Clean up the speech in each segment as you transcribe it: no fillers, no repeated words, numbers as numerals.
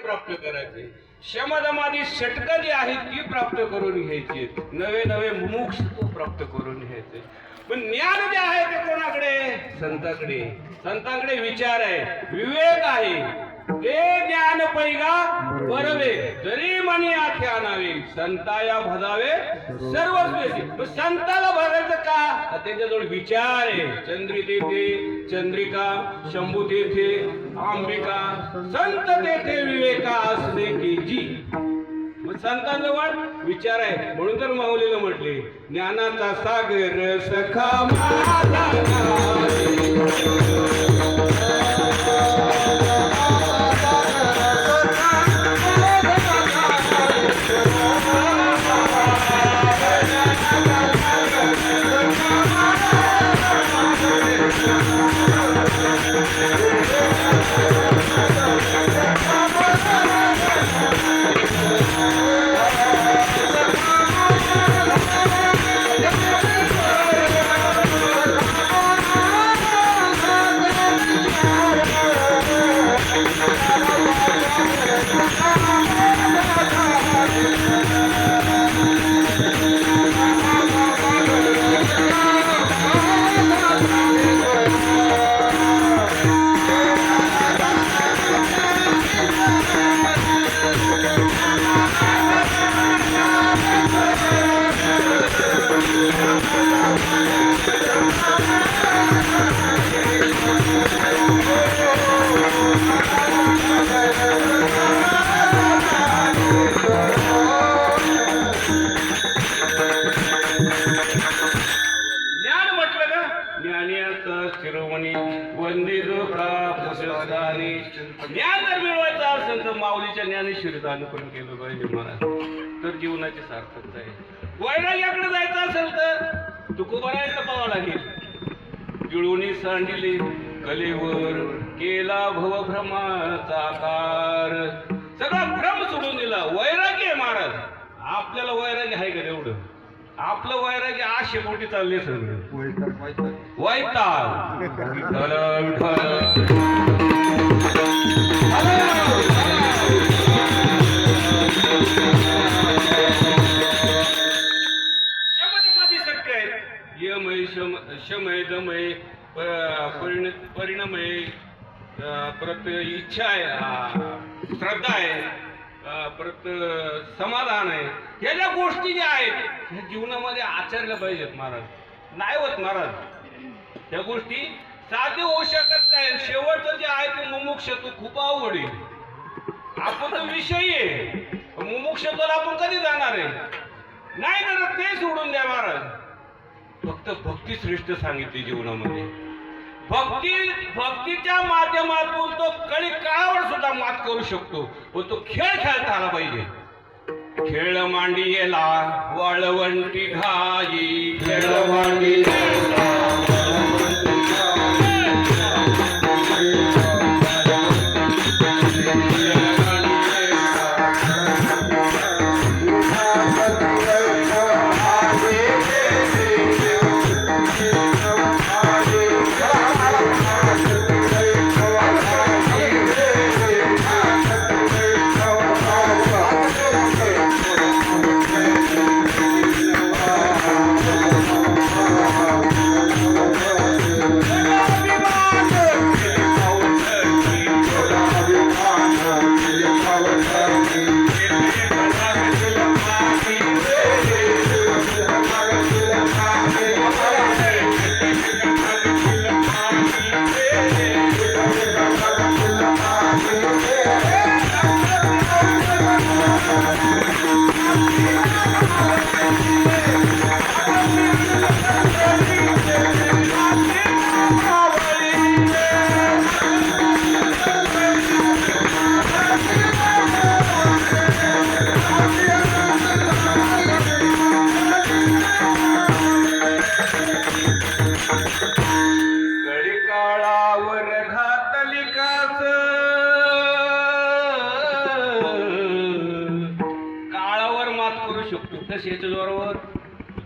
प्राप्त करायचे. शमदमादी षटक जी आहेत ती प्राप्त करून घ्यायची. नवे नवे मुमुक्षुत्व प्राप्त करून घ्यायचे. पण ज्ञान जे आहे ते कोणाकडे? संतांकडे. संतांकडे विचार आहे, विवेक आहे. ते ज्ञान पैगा बरवे जरी मनी आखे आणावे, संताया भजावे सर्वस्वेची. संताला भरायचं का? त्याच्याजवळ विचार आहे. चंद्री तेथे चंद्रिका, शंभू तेथे अंबिका, संत तेथे विवेका असले की जी. संतांजवळ विचार आहे. म्हणून तर माऊलीला म्हटले, ज्ञानाचा सागर सखा माझा ज्ञान जर मिळवायचं असेल तर माऊलीच्या ज्ञानेश्वरीचं अनुकरण केलं पाहिजे महाराज, तर जीवनाची सार्थकता आहे. वैराग्याकडे जायचं असेल तर तुकोबारायचं पाहावं लागेल. जुळवणी सांडिले कलेवर केला भवभ्रमाचा आकार. सगळा भ्रम सोडून दिला. वैराग्य आहे महाराज. आपल्याला वैराग्य आहे का तेवढं? आपलं वैराग्य 800 कोटी चालले सगळं वैताग. शमदमादी सत्य आहेत. यमय शमय दमय परिणमय परत इच्छा आहे, श्रद्धा आहे, परत समाधान आहे. ह्या ज्या गोष्टी ज्या आहेत ह्या जीवनामध्ये आचरल्या पाहिजेत महाराज. नाही होत महाराज. ह्या गोष्टी साध्य होऊ शकत नाही. शेवटचं जे आहे ते मुमुक्षत्व खूप अवघड आहे. आपण तो विषयी आहे. मुमुक्षत्वाला आपण कधी जाणार आहे? नाही करत. ते सोडून द्या महाराज. फक्त भक्ती श्रेष्ठ सांगितली जीवनामध्ये. भक्तीच्या माध्यमातून तो कळी काळावर सुद्धा मात करू शकतो. पण तो खेळ खेळता आला पाहिजे. खेळ मांडियेला वाळवंटी घाई, खेळ मांडियेला कशाच्या जोरावर?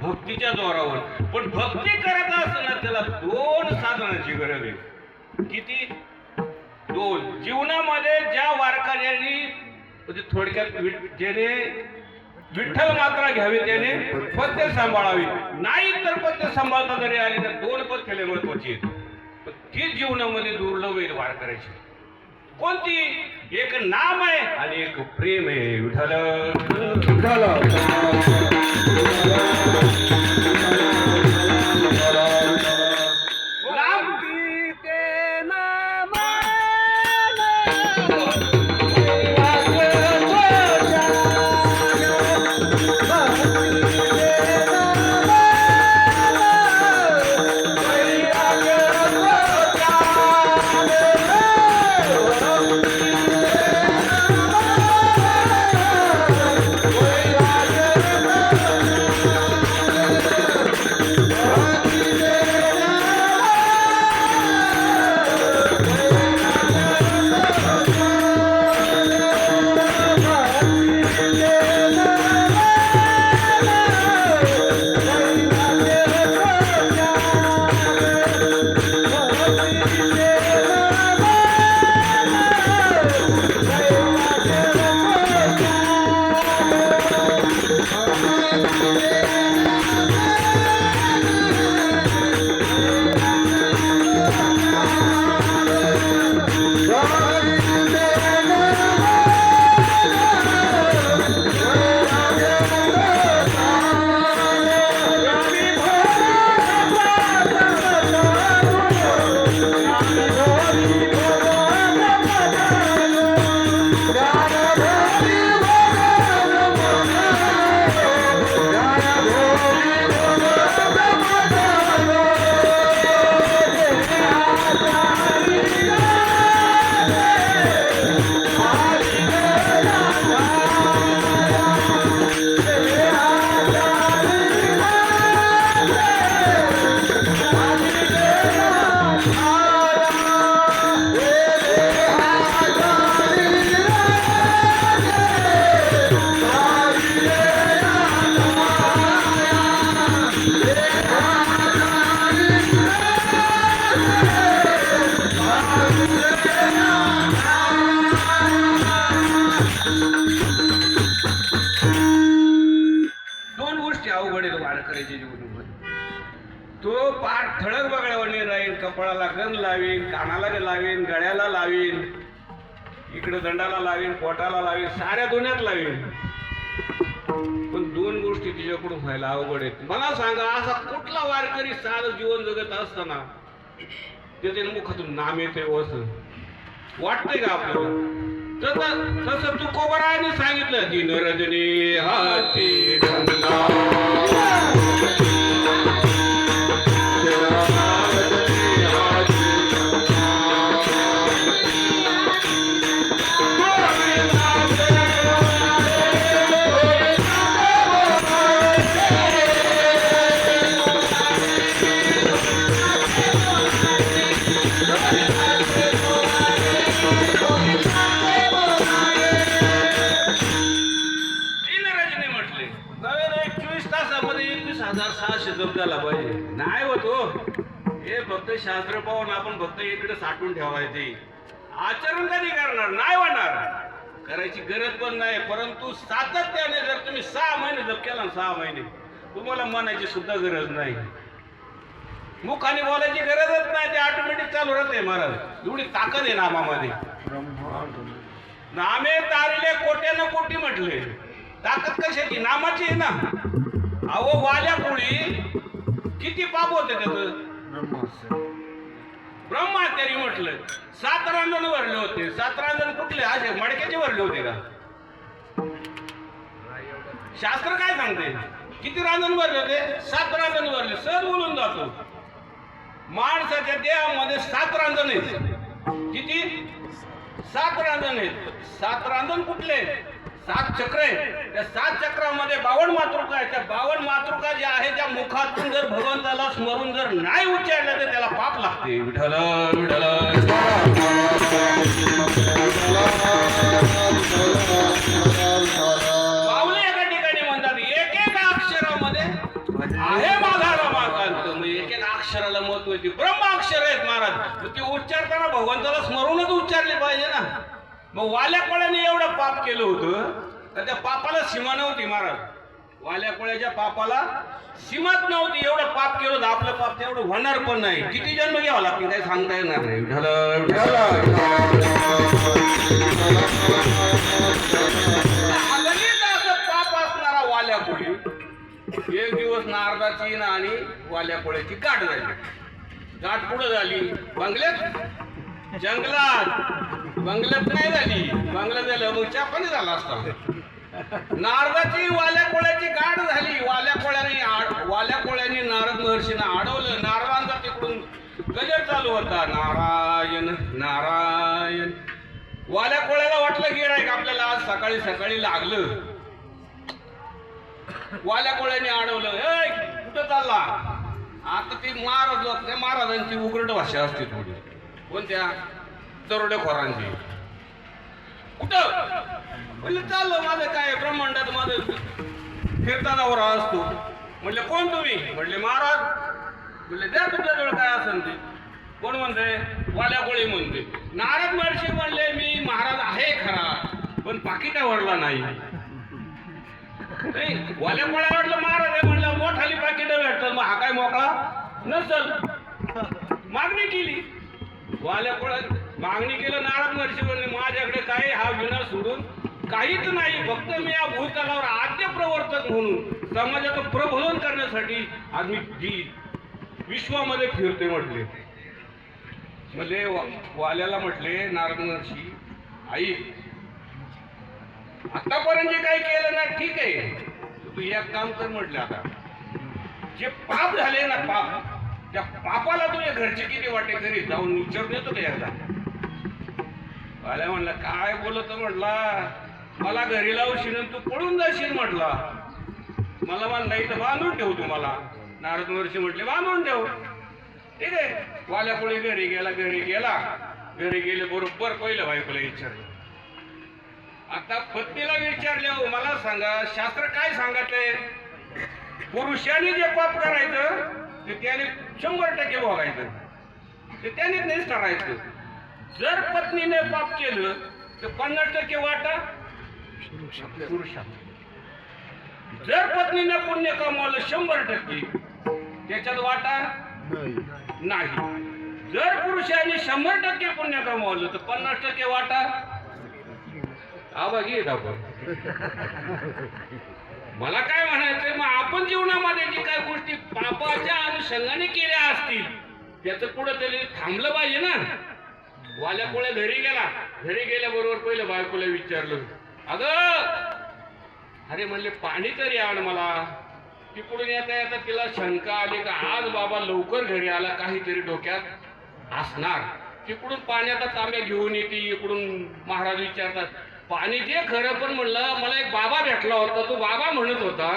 भक्तीच्या जोरावर. पण भक्ती करत असताना त्याला 2 साधनाची गरज आहे. किती? 2. जीवनामध्ये ज्या वारकऱ्यांनी थोडक्यात ज्याने विठ्ठल मात्रा घ्यावी त्याने पद्य सांभाळावी, नाही तर पद्य सांभाळता जरी आली तर 2 पद केले महत्वाची आहेत. पण ती जीवनामध्ये दुर्लभ आहे वार करायची. कोणती? एक नाम आहे आणि एक प्रेम आहे. विठ्ठल तो पार ठळक बघायला राहील, कपाळाला गंध लावीन, कानाला लावीन, गळ्याला लावीन, इकडे दंडाला लावीन, पोटाला लावीन, साऱ्या दोन्यात लावीन. पण 2 गोष्टी तिच्याकडून व्हायला अवघड आहेत. मला सांगा, असा कुठला वारकरी साधं जीवन जगत असताना त्याच्या मुखातून नाम येते असं वाटतंय का आपल्याला? तसं तुकोबराने सांगितलं, दिन रजनी हाती झाला पाहिजे. नाही होतो हे फक्त शास्त्र पाहून आपण फक्त इकडे साठवून ठेवायचे, आचरण कधी करणार नाही, होणार करायची गरज पण नाही. परंतु सातत्याने जर तुम्ही 6 महिने जप केला, 6 महिने तुम्हाला म्हणायची सुद्धा गरज नाही, मुखाने बोलायची गरजच नाही, ते ऑटोमॅटिक चालू राहते. महाराज एवढी ताकद आहे नामामध्ये. नामे तारिले कोट्यानं कोटी म्हटले, ताकद कशाची? नामाची आहे ना. अहो वाल्या पोळी किती पाप होते त्याच? ब्रह्महत्यारी म्हटलं. 7 रांजण भरले होते. 7 रांजण कुठले? असे मडक्याचे भरले होते का? शास्त्र काय सांगते? किती रांजण भरले होते? 7 रांजण भरले. सहज बोलून जातो. माणसाच्या देहामध्ये 7 रांजण आहेत. किती? 7 रांजण आहेत. 7 रांजण कुठले? 7 चक्र आहे. त्या 7 चक्रामध्ये 52 मातृका आहेत. त्या 52 मातृका ज्या आहेत त्या मुखातून जर भगवंताला स्मरून जर नाही उच्चारलं तर त्याला पाप लागते. विठ्ठल विठ्ठल. पावले एका ठिकाणी म्हणतात एक एक अक्षरामध्ये आहे माझा रमाकांत. एक एक अक्षराला महत्व आहे. ब्रह्माक्षर आहेत महाराज. ते उच्चारताना भगवंताला स्मरूनच उच्चारले पाहिजे ना. मग वाल्या कोळ्याने एवढं पाप केलं होतं तर त्या पापाला सीमा नव्हती महाराज. वाल्या कोळ्याच्या पापाला सीमाच नव्हती. एवढं पाप केलं होतं, आपलं पाप तेवढं होणार पण नाही. किती जन्म घ्यावा लागतील काही सांगता येणार नाही. अगणित असं पाप असणारा वाल्या कोळी. एक दिवस नारदाची आणि वाल्या कोळ्याची गाठ झाली. गाठ कुठं झाली? बंगल्यात? जंगलात? बंगल्यात नाही झाली. बंगल्यात झालं मग चापाने झाला असता. नारदाची वाल्या कोळ्याची गाठ झाली. वाल्या कोळ्याने नारद महर्षींना अडवलं. नारदांचा तिकडून गजर चालू होता, नारायण नारायण. वाल्या कोळ्याला वाटलं गिरायक आपल्याला आज सकाळी सकाळी लागलं. वाल्या कोळ्याने अडवलं. ए कुठं चालला? आता ती महाराज लोक, त्या महाराजांची उघड भाषा असते थोडी. कोणत्या? दरोडेखोरांची. कुठं? म्हणलं चाललो, माझं काय ब्रह्मांडात माझं फिरता दौरा असतो. म्हणले कोण तुम्ही? म्हणले महाराज. म्हणले द्या तुमच्याजवळ काय असेल ते. कोण म्हणते? वाल्या कोळी म्हणते. नारद महर्षी म्हणले मी महाराज आहे खरा पण पाकिटावरला नाही. वाल्या कोळ्या वाटलं महाराज आहे म्हणलं मोठाली पाकिट भेटतात, मग हा काय मोकळा नसल. मागणी केली. वाल्या कोळ्या मागणी केलं. नारद महर्षी म्हणले माझ्याकडे काय हा विना सोडून काहीच नाही. फक्त मी या भूतलावर आद्य प्रवर्तक म्हणून समाजाचं प्रबोधन करण्यासाठी आज मी जी विश्वामध्ये फिरते म्हटले. म्हणजे वाल्याला म्हटले नारद महर्षी आई आतापर्यंत जे काही केलं ना ठीक आहे, तू एक काम कर म्हटलं. आता जे पाप झाले ना पाप, त्या पापाला तुझ्या घरचे किती वाटे घरी जाऊन विचारून येतो का एकदा? वाल्या म्हणला काय बोलत म्हटला, मला घरी लावशील तू पळून जाशील म्हटला. मला म्हणला इथं बांधून ठेव तुम्हाला. नारद महर्षी म्हटले बांधून ठेव. ठीक आहे. वाल्या कोळी घरी गेला. घरी गेले बरोबर पहिलं बायकोला विचारलं. आता पत्नीला विचारले हो मला सांगा शास्त्र काय सांगते? पुरुषाने जे पाप करायचं ते त्याने 100% भोगायचं, ते त्यानेच नाही करायचं. जर पत्नीने पाप केलं तर 50% वाटा पुरुषा. जर पत्नीने पुण्य कमावलं 100% त्याच्यात वाटा नाही. जर पुरुषाने 100% पुण्य कमावलं तर 50% वाटा आवाज येत. मला काय म्हणायचंय, मग आपण जीवनामध्ये जी काय गोष्टी पापाच्या अनुषंगाने केल्या असतील त्याचं कुठंतरी थांबलं पाहिजे ना. वाल्या कोळ्या घरी गेला. घरी गेल्याबरोबर पहिलं बायकोला विचारलं, अगं अरे म्हणले पाणी तरी आण मला. तिकडून येता येता तिला शंका आली का आज बाबा लवकर घरी आला, काहीतरी डोक्यात असणार. तिकडून पाण्याचा तांब्या घेऊन येते. इकडून महाराज विचारतात पाणी दे खरं, पण म्हणलं मला एक बाबा भेटला होता, तो बाबा म्हणत होता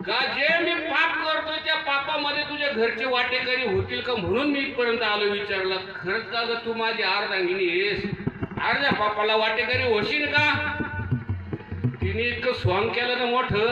का जे मी पाप करतोय त्या पापामध्ये तुझ्या घरचे वाटेकरी होतील का म्हणून मी इथपर्यंत आलो. विचारला खरंच का ग तू माझी अर्धांगिनी येस, अर्ध्या पापाला वाटेकरी होशील का? तिने इतकं स्वांग केलं ना मोठं.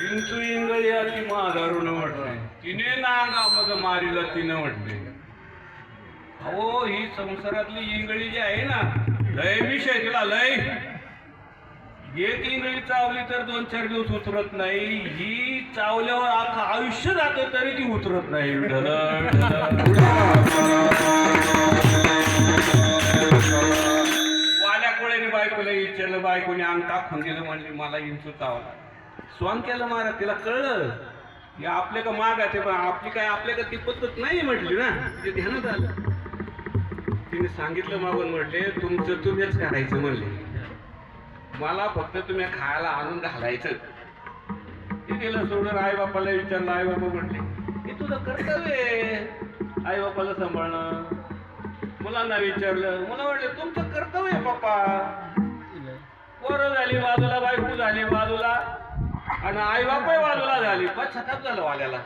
इंचू इंगळी आली माघारून म्हटले. तिने नागा मग मारीला तिनं म्हटले. अहो ही संसारातली इंगळी जी आहे ना लय विषय तिला लय. एक इंगळी चावली तर 2-4 दिवस उतरत नाही. ही चावल्यावर अख्खं आयुष्य जातं तरी ती उतरत नाही. वाल्या कोळ्याने बायकोला विचारलं. बायकोने अंग टाकून दिलं. म्हणजे मला इंचू चावला. स्वांग केलं महाराज. तिला कळलं की आपल्या का मागायचे पण आपली काय आपल्या का ती पद्धत नाही म्हटली ना. तिथे ध्यानात आलं. तिने सांगितलं मागून म्हटले तुमचं तुम्हीच करायचं म्हणले. मला फक्त तुम्ही खायला आणून घालायचं. ते तिला सोडून आई बापाला विचारलं. आई बाबा म्हटले हे तुझं कर्तव्य आहे आई बापाला सांभाळणं. मुलांना विचारलं. मला वाटलं तुमचं कर्तव्य आहे पप्पा. पोरं झाली बाजूला, बायको झाली बाजूला आणि आई बापही बाजूला झाली. पश्चाताप झालं वाल्याला.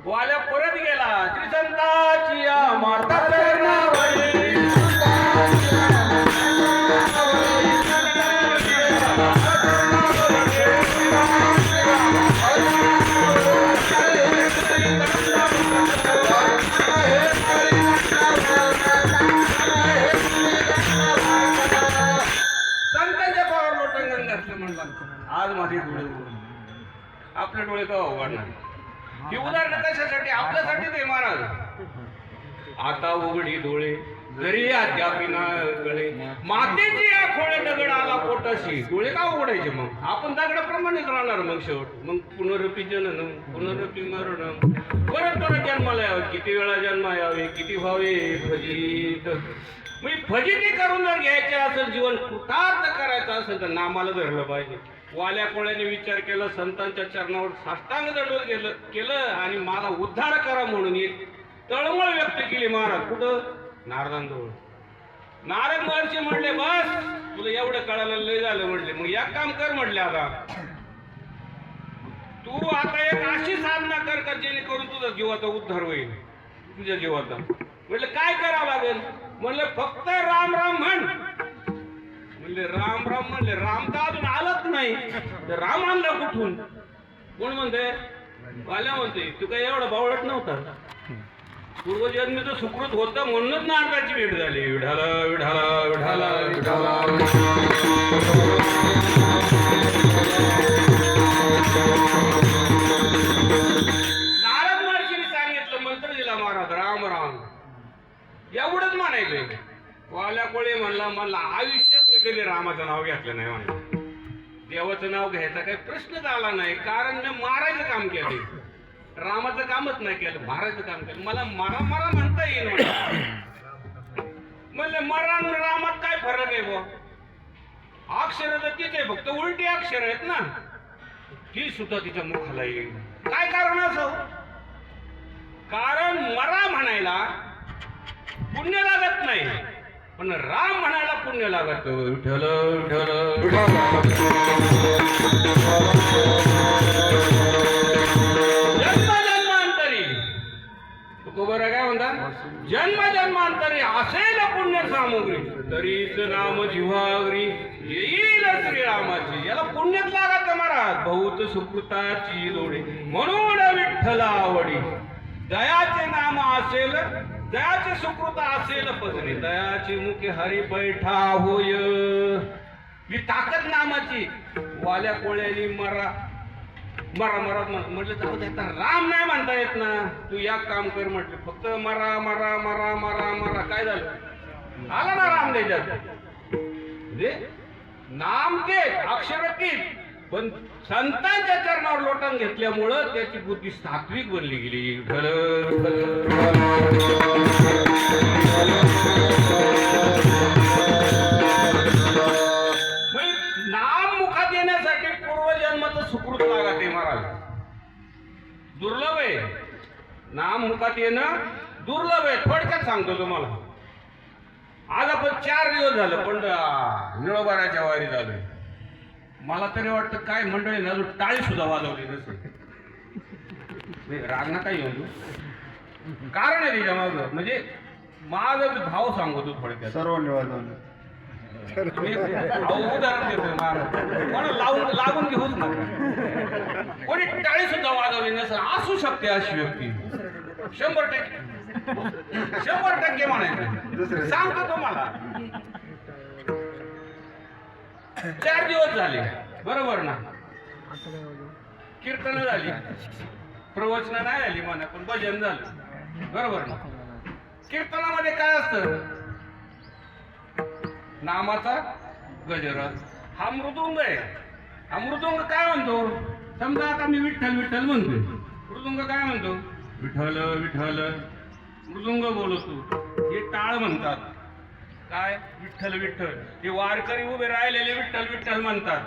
वाल्या परत गेला. श्रीसंताची माता चरणावरी. संतांच्या पावर लोटांगण घातलं म्हणलं. आज माझे डोळे आपले डोळे का उघडणार. ही उदाहरण कशासाठी? आपल्यासाठी ते महाराज. आता उघडी डोळे जरी अद्यापिना गळे, मातेची या खोळे दगड आला पोटाशी. डोळे का उघडायचे मग? आपण दगडाप्रमाणेच राहणार मग शेवट. मग पुनरपी जनन पुनरपी मरण. परत परत जन्माला यावे. किती वेळा जन्म यावे, किती व्हावे फजित. म्हणजे फजिती करून जर घ्यायचे असेल, जीवन कृतार्थ करायचं असेल तर नामाला धरलं पाहिजे. वाल्या कोळ्याने विचार केला. संतांच्या चरणावर साष्टांग दंडवत केलं आणि मला उद्धार करा म्हणून एक तळमळ व्यक्त केली महाराज. कुठं? नारदांजवळ. नारद महर्षी म्हणले बस तुला एवढं कळायला लय झालं म्हटले. मग एक काम कर म्हटले. आता तू आता एक अशी साधना कर का जेणेकरून तुझा जीवाचा उद्धार होईल. तुझ्या जीवाचा. म्हटलं काय करावं लागेल? म्हणलं फक्त राम राम म्हण. म्हणले राम राम. म्हणले राम तर अजून आलंच नाही. तर राम आणला कुठून? कोण म्हणते? वाल्या म्हणते तू काय एवढा बावळट नव्हता. पूर्वजन्मीचं सुकृत होतं म्हणूनच नारदाची भेट झाली. विढाला विढाला विढाला विढाला. नारद महर्षीने सांगितलं, मंत्र दिला महाराज राम राम एवढंच म्हणायचंय. वाल्या कोळी म्हणला आयुष्यात मी कधी रामाचं नाव घेतलं नाही. म्हणलं देवाचं नाव घ्यायचा काही प्रश्नच आला नाही. कारण मी मारायचं काम केलं. रामाचं कामच नाही केलं, मारायचं काम केलं. मला मारा मारा म्हणता येईल. म्हणले मरा रामात काय फरक आहे बुवा? अक्षर तर तीच आहे, फक्त उलटी अक्षर आहेत ना. ती सुद्धा तिच्या मुखाला येईल. काय कारण असं? कारण मरा म्हणायला पुण्य लागत नाही, पण राम म्हणायला पुण्य लागत. विठ्ठल विठ्ठल जन्मांतरी बरं काय म्हणतात? जन्म जन्मांतरी असेल पुण्य सामुग्री, तरीच नाम जिव्हागरी येईल श्रीरामाची. याला पुण्यच लागत महाराज. बहुत सुकृताची जोडी म्हणून विठ्ठला आवडी. दयाचे नाम असेल, दयाचे सुकृत असेल पदरी, दयाची मुखे हरी बैठा होय. ही ताकद नामाची. वाल्या कोळ्यानी मरा मरा मरा म्हटलं जाऊ दे. राम नाही म्हणता येत ना. तू या काम कर म्हटलं. फक्त मरा मरा मरा मरा मरा. काय झालं? आला ना राम द्यायच्यात. नाम तेच अक्षर तीच, पण संतांच्या चरणावर लोटून घेतल्यामुळं त्याची बुद्धी सात्विक बनली गेली. नाम मुखात येण्यासाठी पूर्वजन्माचं सुकृत लागत आहे महाराज. दुर्लभ आहे नाम मुखात येणं, दुर्लभ आहे. थोडक्यात सांगतो तुम्हाला. आज आपण 4 दिवस झालं पण निळोबाराच्या वारी झालोय. मला तरी वाटतं काय मंडळी ना टाळी सुद्धा वाजवली नसेल. राग नका येऊ. कारण आहे त्याच्या मागं. म्हणजे माझा भाव सांगतो थोडक्यात. सर्व निवाजवलं. उदाहरण देतोय महाराज. कोणा लागून घेऊच नका. कोणी टाळी सुद्धा वाजवली नसेल. असू शकते अशी व्यक्ती. 100% म्हणायचं. सांगतो तुम्हाला. 4 दिवस झाले बरोबर ना. कीर्तन झाली, प्रवचन नाही झाली म्हणा, पण भजन झालं बरोबर ना. कीर्तनामध्ये काय असतं? नामाचा गजर. हा मृदुंग आहे. हा मृदुंग काय म्हणतो? समजा आता मी विठ्ठल विठ्ठल म्हणतोय. मृदुंग काय म्हणतो? विठ्ठल विठ्ठल. मृदुंग बोलतो. हे टाळ म्हणतात. काय विठ्ठल विठ्ठल. हे वारकरी उभे राहिलेले विठ्ठल विठ्ठल म्हणतात.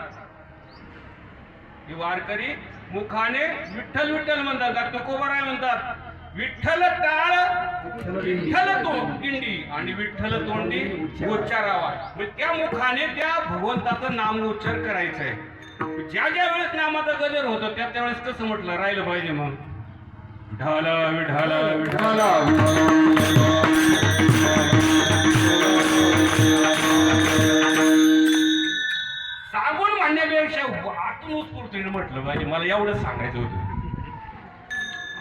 हे वारकरी मुखाने विठ्ठल विठ्ठल म्हणतात. का तुकोबाराय म्हणतात विठ्ठल टाळ विठ्ठल तोंडी आणि विठ्ठल तोंडी उच्चारावा. त्या मुखाने त्या भगवंताचं नाम उच्चार करायचं आहे. ज्या ज्या वेळेस नामाचा गजर होतो त्या त्यावेळेस कसं म्हटलं राहिलं पाहिजे. मग विठाला विठाला विठाला सांगून म्हणण्यापेक्षा आतून उत्स्फूर्तीने म्हटलं पाहिजे. मला एवढंच सांगायचं होतं.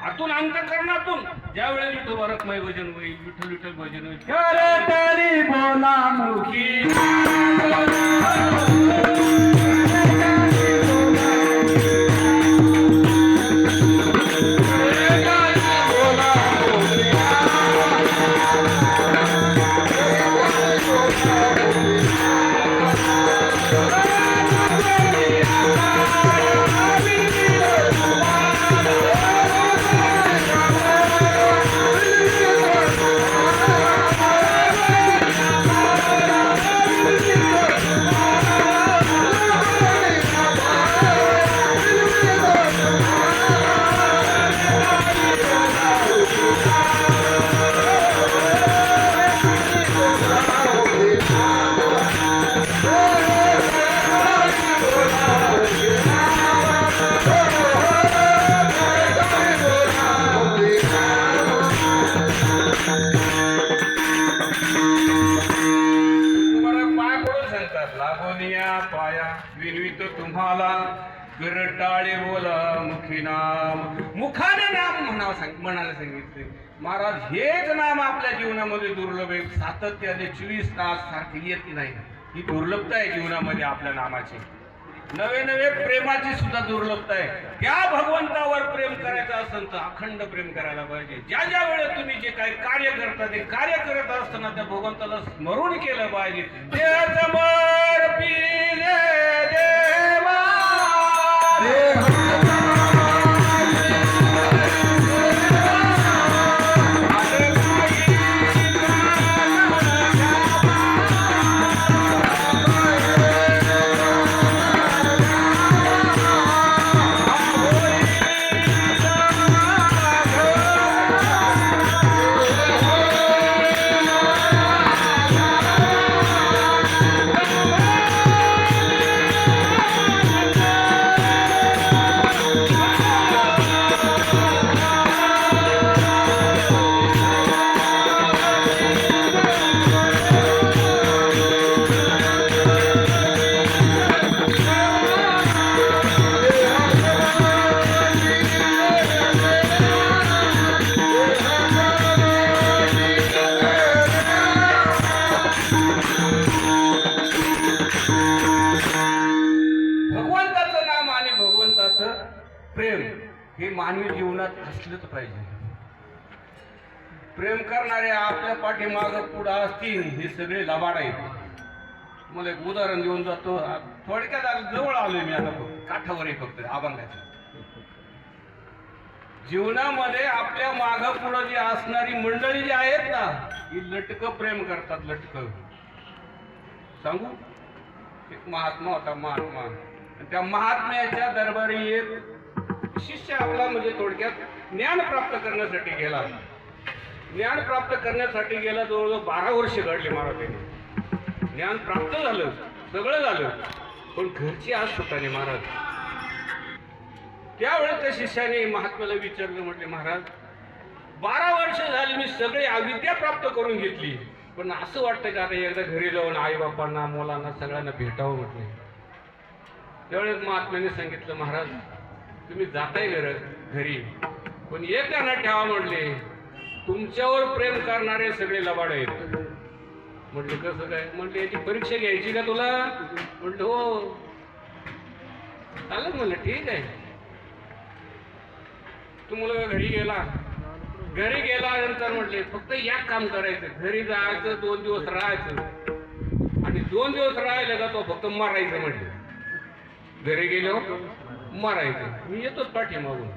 आतून अंतःकरणातून ज्या वेळेस विठोबा रखमाई भजन होईल विठ्ठल विठ्ठल भजन होईल तरी बोला मुखी पाया विनवित तुम्हाला गरटाळे बोला मुखी नाम. मुखाने नाम म्हणायला सांगितले महाराज. हेच नाम आपल्या जीवनामध्ये दुर्लभ आहे. सातत्याने 24 तास सारखी येत नाही. ही दुर्लभता आहे जीवनामध्ये आपल्या नामाची. नवे नवे प्रेमाची सुद्धा दुर्लभता आहे. त्या भगवंतावर प्रेम करायचं असेल तर अखंड प्रेम करायला पाहिजे. ज्या ज्या वेळेस तुम्ही जे काही कार्य करता ते कार्य करत असताना त्या भगवंताला स्मरून केलं पाहिजे. प्रेम हे मानवी जीवनात असलंच पाहिजे. प्रेम करणारे आपल्या पाठीमागं पुढं असतील हे सगळे लबाड आहेत. मला एक उदाहरण देऊन जातो. थोडक्यात जवळ आलोय मी आता. काठावर आहे फक्त अभंगाच्या. जीवनामध्ये आपल्या मागं पुढं जी असणारी मंडळी जी आहेत ना ही लटकं प्रेम करतात. लटकं सांगू. एक महात्मा होता. महात्मा त्या महात्म्याच्या दरबारी एक शिष्य आपला म्हणजे थोडक्यात ज्ञान प्राप्त करण्यासाठी गेला. ज्ञान प्राप्त करण्यासाठी गेला. जवळजवळ 12 वर्ष घडली महाराजांनी. ज्ञान प्राप्त झालं सगळं झालं पण घरची आज सुटाने महाराज. त्यावेळेस त्या शिष्याने महात्म्याला विचारलं. म्हटले महाराज 12 वर्ष झाली मी सगळी अविद्या प्राप्त करून घेतली पण असं वाटतं की आता एकदा घरी जाऊन आई बापांना मुलांना सगळ्यांना भेटावं. म्हटले त्यावेळेस महात्म्याने सांगितलं महाराज तुम्ही जाताय घरी पण एक ध्यानात ठेवा. म्हटले तुमच्यावर प्रेम करणारे सगळे लबाड आहेत. म्हटले कसं काय. म्हटले याची परीक्षा घ्यायची का तुला. म्हटलं हो चालेल. म्हणलं ठीक आहे. तू मुलगा घरी गेल्यानंतर म्हटले फक्त एक काम करायचं. घरी जायचं 2 दिवस राहायचं आणि 2 दिवस राहिलं का तो फक्त मरायचं. म्हटले घरी गेलो मरायचं. मी येतोच पाठीमागून.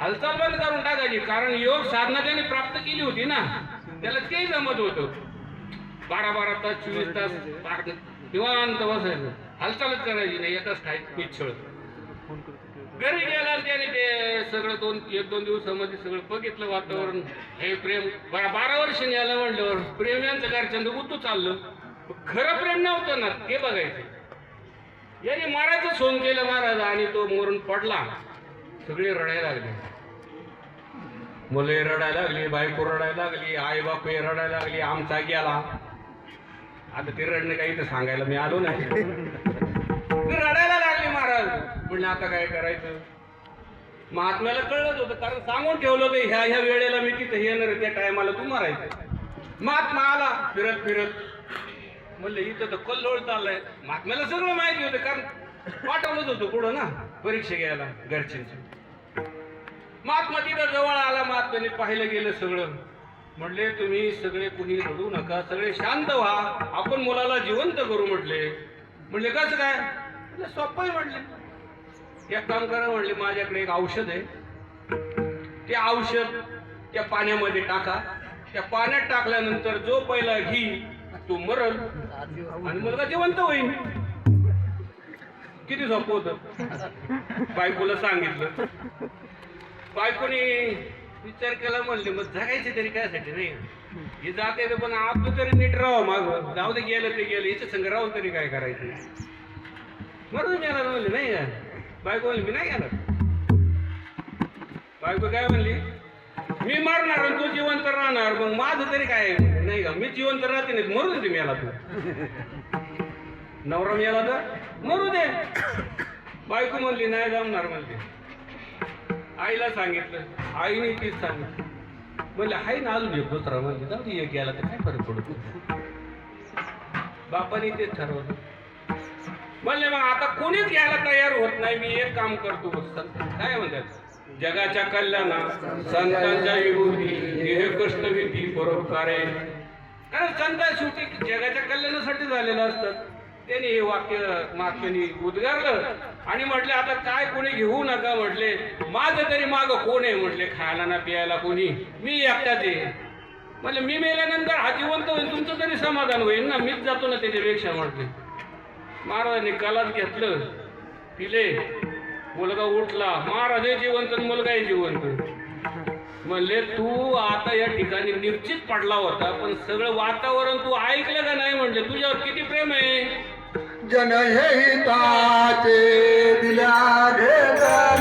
हालचाल बंद करून टाकायची कारण योग साधना त्याने प्राप्त केली होती ना त्याला ते जमत होतं. 12-12 तास 24 तास पार्क निवांत बसायचं, हालचालच करायची नाही, एकच खायचं पिछळ. घरी गेला त्याने ते सगळं 1-2 दिवसामध्ये सगळं बघितलं वातावरण. हे प्रेम 12 वर्ष न्यायला म्हणल्यावर प्रेम यांचं घरच्यांचं गुतू चाललं. खरं प्रेम नव्हतं ना ते बघायचं. याने मारायचं सोंग केलं महाराज आणि तो मरून पडला. सगळे रडायला लागले, मुले रडायला लागली, बायको रडायला लागली, आई बाप रडायला लागली, आमचा गेला. आता ते रडणे काही तर सांगायला मी आलो नाही. ते रडायला लागले महाराज. म्हणजे आता काय करायचं. महात्म्याला कळलं होतं, कारण सांगून ठेवलं होतं ह्या ह्या वेळेला मी तिथं येणार आहे, त्या टायमाला तू मारायचं. महात्मा आला फिरत फिरत. म्हणलं इथं तर कल्लोळ चाललाय. महात्म्याला सगळं माहिती होतं, कारण पाठवलंच होतं पुढं ना परीक्षा घ्यायला घरच्यांची. महात्मा तिथं जवळ आला. महात्म्याने पाहिलं गेलं सगळं. म्हणले तुम्ही सगळे कुणी रडू नका, सगळे शांत व्हा, आपण मुलाला जिवंत करू म्हटले. म्हणले कसं काय. सोपं आहे म्हटले. एक काम करा म्हणले, माझ्याकडे एक औषध आहे, ते औषध त्या पाण्यामध्ये टाका. त्या पाण्यात टाकल्यानंतर जो पहिला घी तो मरल आणि मुलगा जिवंत होईल. किती सोपं होतं. बायकोला सांगितलं. बायकोने विचार केला. म्हणले मग जगायचे तरी कायसाठी नाही, हे जाते पण आपलं तरी नीट राहावं, माग जाऊ दे, गेलं ते गेलं, याच्या संग राहून तरी काय करायचं. म्हणून येणार म्हणले नाही यार. बायको म्हणली मी नाही येणार. बायको काय म्हणली, मी मारणार तू जिवंत राहणार, मग माझं तरी काय नाही का, मी जिवंत राहते नाही, मरू दे मेला तू. नवरा मेला तर मरू दे. बायको म्हणली नाही जमणार म्हणते. आईला सांगितलं, आईने तीच सांगितलं. म्हणले हाय ना अजून एक दुसरा. म्हणले जाऊ दे, एक गेला तर काय फरक पडतो. बापाने तेच ठरवलं. म्हणले मग आता कोणीच घ्यायला तयार होत नाही, मी एक काम करतो. काय म्हणतात, जगाच्या कल्याणा संतांच्या विभूती हे कष्ट भीती परोपकार आहे. कारण संत शेवटी जगाच्या कल्याणासाठी झालेलं असतात. त्याने हे वाक्य महात्म्याने उद्गारलं आणि म्हटले आता काय कोणी घेऊ नका. म्हटले माझं तरी माग कोण आहे. म्हटले खायला ना प्यायला कोणी, मी एकटाच आहे. म्हटले मी मेल्यानंतर हा जिवंत होईल, तुमचं तरी समाधान होईल ना, मीच जातो ना त्याच्यापेक्षा. म्हटले महाराजांनी कलाच घेतलं, पिले, मुलगा उठला. महाराज जिवंत, मुलगाही जिवंत. म्हणले तू आता या ठिकाणी निश्चित पडला होता, पण सगळं वातावरण तू ऐकलं का नाही. म्हणले तुझ्यावर किती प्रेम आहे. जनहिताचे दिल्या घेतल्या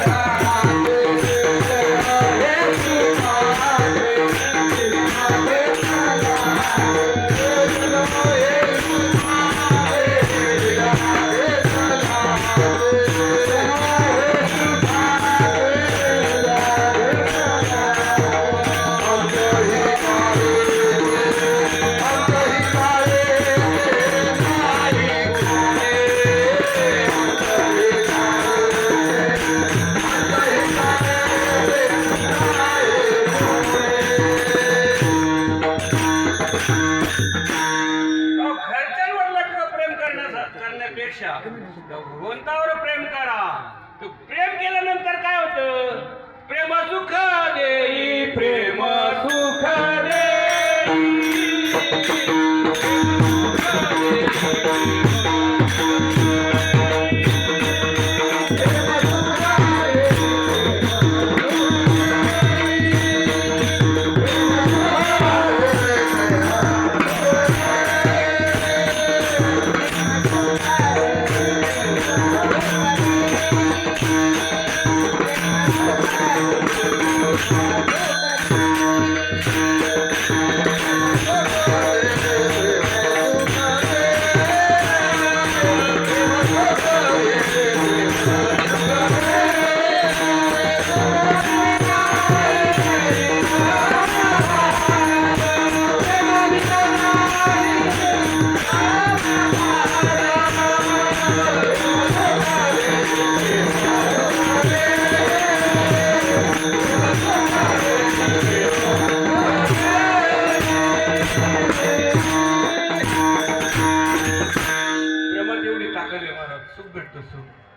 भगवंतावर प्रेम करा. प्रेम केल्यानंतर काय होतं. प्रेम सुख देई, प्रेम सुख देई.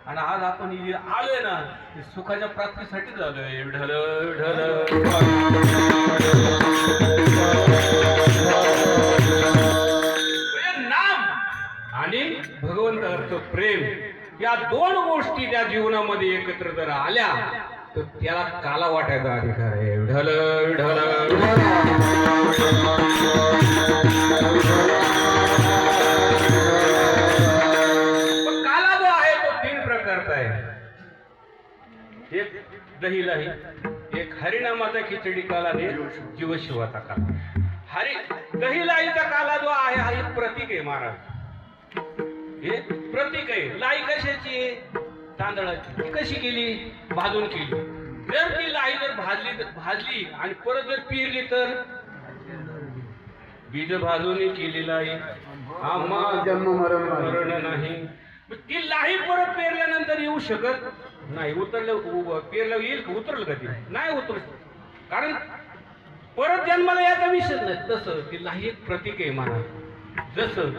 आणि आज आपण आलोय ना, सुखाच्या प्राप्तीसाठीच आलोय. ढल भगवंत अर्थ प्रेम, या दोन गोष्टी त्या जीवनामध्ये एकत्र जर आल्या तर त्याला काला वाटायचा अधिकार आहे. विठ्ठल विठ्ठल पण काला जो आहे तो तीन प्रकारचा आहे. एक दहीलाही, एक हरिनामाचा खिचडी काला आणि एक जीवशिवाचा काला. दहीलाईचा काला जो आहे हा एक प्रतीक आहे महाराज. हे प्रतीक आहे. लाई कशाची आहे? तांदळाची. ती कशी केली? भाजून केली. जर ती लाई जर भाजली आणि परत जर पिरली तर बीज भाजून केलेला आहे आम्हा जन्म मरण नाही. ती लाही परत पेरल्यानंतर येऊ शकत नाही. पेरलं येईल का? उतरलं का ती? नाही उतरत. कारण परत जन्माला याचा विषय नाही. तसं ती लाही एक प्रतीक आहे महाराज. जसं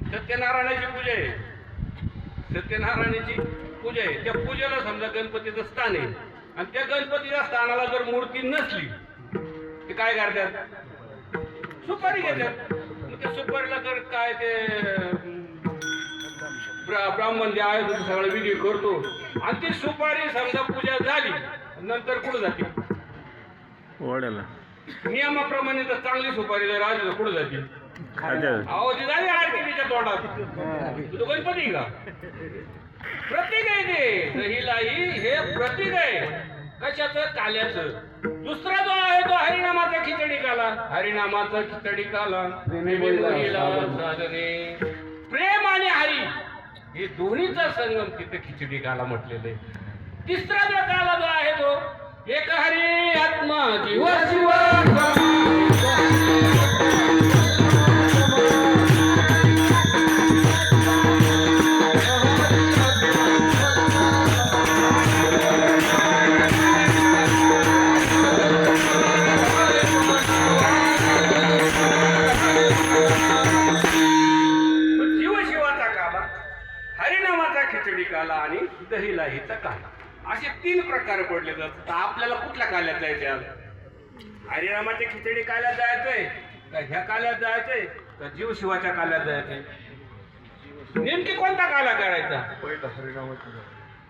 सत्यनारायणाची पूजा आहे, सत्यनारायणाची पूजा आहे, त्या पूजेला समजा गणपतीचं स्थान आहे आणि त्या गणपतीच्या स्थानाला जर मूर्ती नसली ते काय करतात? सुपारी घेतात. मग त्या सुपारीला तर काय ते ब्राह्मण जे आहे तो सगळं विधी करतो आणि ती सुपारी समजा पूजा झाली नंतर कुठं जाते? वड्याला नियमाप्रमाणे तर चांगली सुपारी जर आली तर कुठं जाते? अहो ती झाली आरतीच्या तोंडात. तुझं गणपती का? प्रतीक आहे ते. दहीलाई हे प्रतीक आहे. कशाचं? काल्याचं. दुसरा जो आहे तो हरिनामाचा खिचडी काला. हरिनामाचा खिचडी काला साधने. प्रेम आणि हरी हे दोन्हीचा संगम तिथे खिचडी काला म्हटलेलं आहे. तिसरा जो काला जो आहे तो एक हरी आत्मा जीव शिव. खिचडी काला आणि दहीलाहीचा काला असे तीन प्रकार पडले जातात. आपल्याला कुठल्या काल्यात जायचे? हरिनामाच्या खिचडी काल्यात जायचंय का ह्या काल्यात जायचंय का जीवशिवाच्या काल्यात जायचंय? नेमकी कोणता काला करायचा?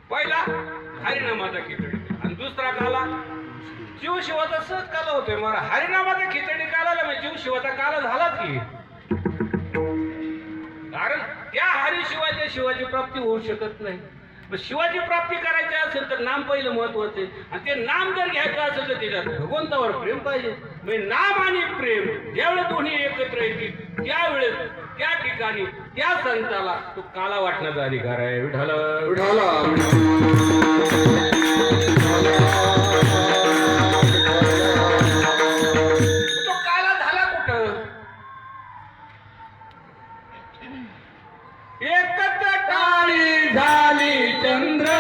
पहिला हरिनामाचा खिचडी आणि दुसरा काला जीवशिवाचा सहज काला होतोय. मला हरिनामाचा खिचडी काला म्हणजे जीवशिवाचा काला झालाच की. कारण त्या हरिशिवाच्या शिवाची प्राप्ती होऊ शकत नाही. शिवाची प्राप्ती करायची असेल तर नाम पहिलं महत्वाचं आहे आणि ते नाम जर घ्यायचं असेल तर त्याच्यात भगवंतावर प्रेम पाहिजे. म्हणजे नाम आणि प्रेम ज्यावेळेस दोन्ही एकत्र येतील त्यावेळेस त्या ठिकाणी त्या संताला तो काला वाटण्याचा अधिकार आहे. विठ्ठल तो काला झाला कुठं? एकत्र टाळी झाली चंद्र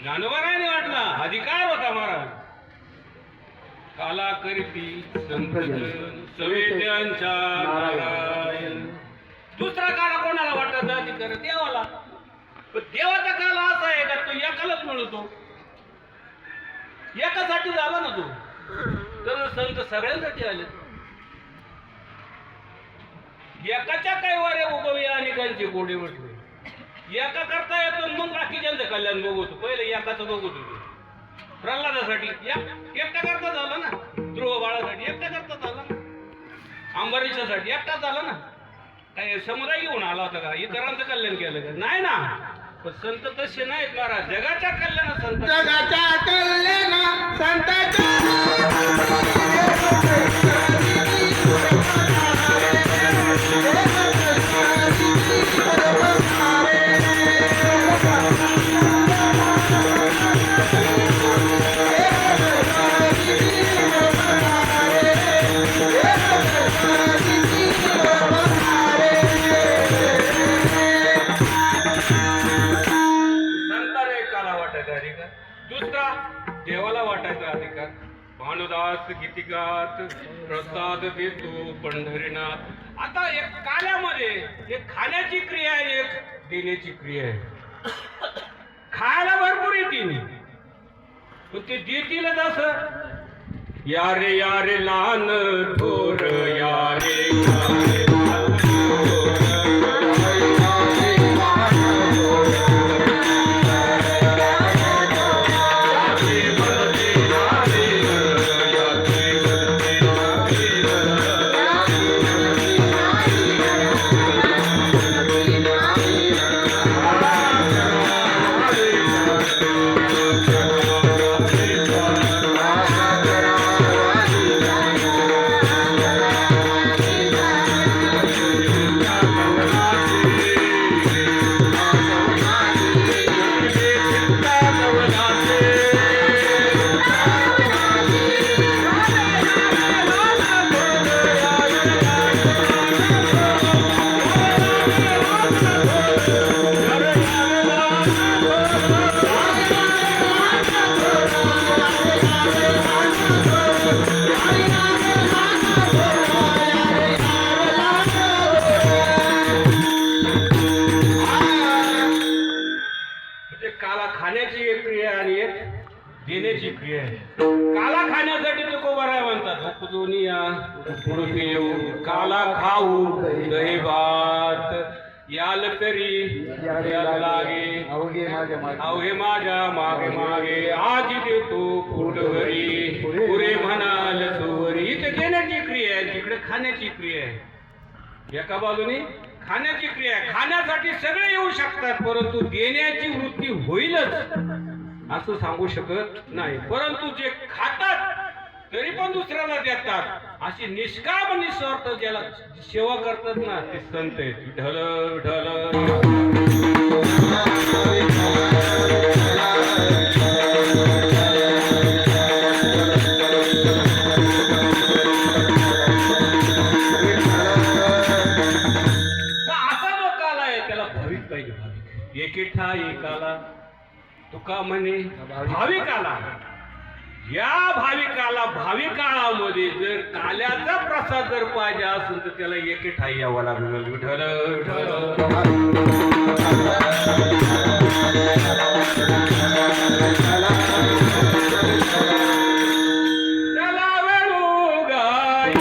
जानवराने वाटला. अधिकार होता महाराज. काला करीती संप्रजन सवेद्यांच्या नारायण. दुसरा काला कोणाला वाटत? अधिकार देवाला. पण देवाचा काला असा आहे का तो एकालाच मिळतो. एकासाठी झाला ना तो. तर संत सगळ्यांसाठी आले. एकाच्या काही वारे उगवया अनेकांचे गोडे म्हटले. एका करता येतो मग बाकीच्यांचं कल्याण बघतो. पहिले एकाचं बघतो. प्रल्हादासाठी एकटा करता झाला ना. ध्रुव बाळासाठी एकटा करता झाला ना. अंबरीशासाठी एकटा झाला ना. काय समुदाय घेऊन आला होता का? इतरांचं कल्याण केलं का? नाही ना. पण संत तसे नाहीत महाराज, जगाच्या कल्याण संत. जगाच्या कल्याण संतांच्या संताला एक काला वाटायचा अधिकार, दुसरा देवाला वाटायचा अधिकार. भानुदास गीतिकात प्रसाद देतो पंढरीनाथ. आता एक काल्यामध्ये एक खाण्याची क्रिया आहे, एक देण्याची क्रिया आहे. खायला भरपूर येतील पण ते देतीलच असं. या रे लहान थोर या रे खाण्याची एक क्रिया आणि एक देण्याची क्रिया आहे. काला खाण्यासाठी तुकोबाराय म्हणतात, दोन्ही या पुढे येऊ काला खाऊ दही भात याल तरी याल लागे अवघे माझ्या मागे मागे आज देतो फुटवरी पुरे म्हणाल सुवरी. इथे देण्याची क्रिया आहे, तिकडे खाण्याची क्रिया आहे. एका बाजूने खाण्याची क्रिया, खाण्यासाठी सगळे येऊ शकतात परंतु देण्याची वृत्ती होईलच असं सांगू शकत नाही. परंतु जे खातात तरी पण दुसऱ्याला देतात, अशी निष्काम निस्वार्थ ज्याला सेवा करतात ना ते संत आहेत. ढल ढल एकेठा एकाला तुका म्हणे भाविकाला. या भाविकाला भावी काळामध्ये जर काल्याचा प्रसाद जर पाहिजे असेल तर त्याला एकेठा यावं लागलं. विठ्ठल त्याला वेणू गाय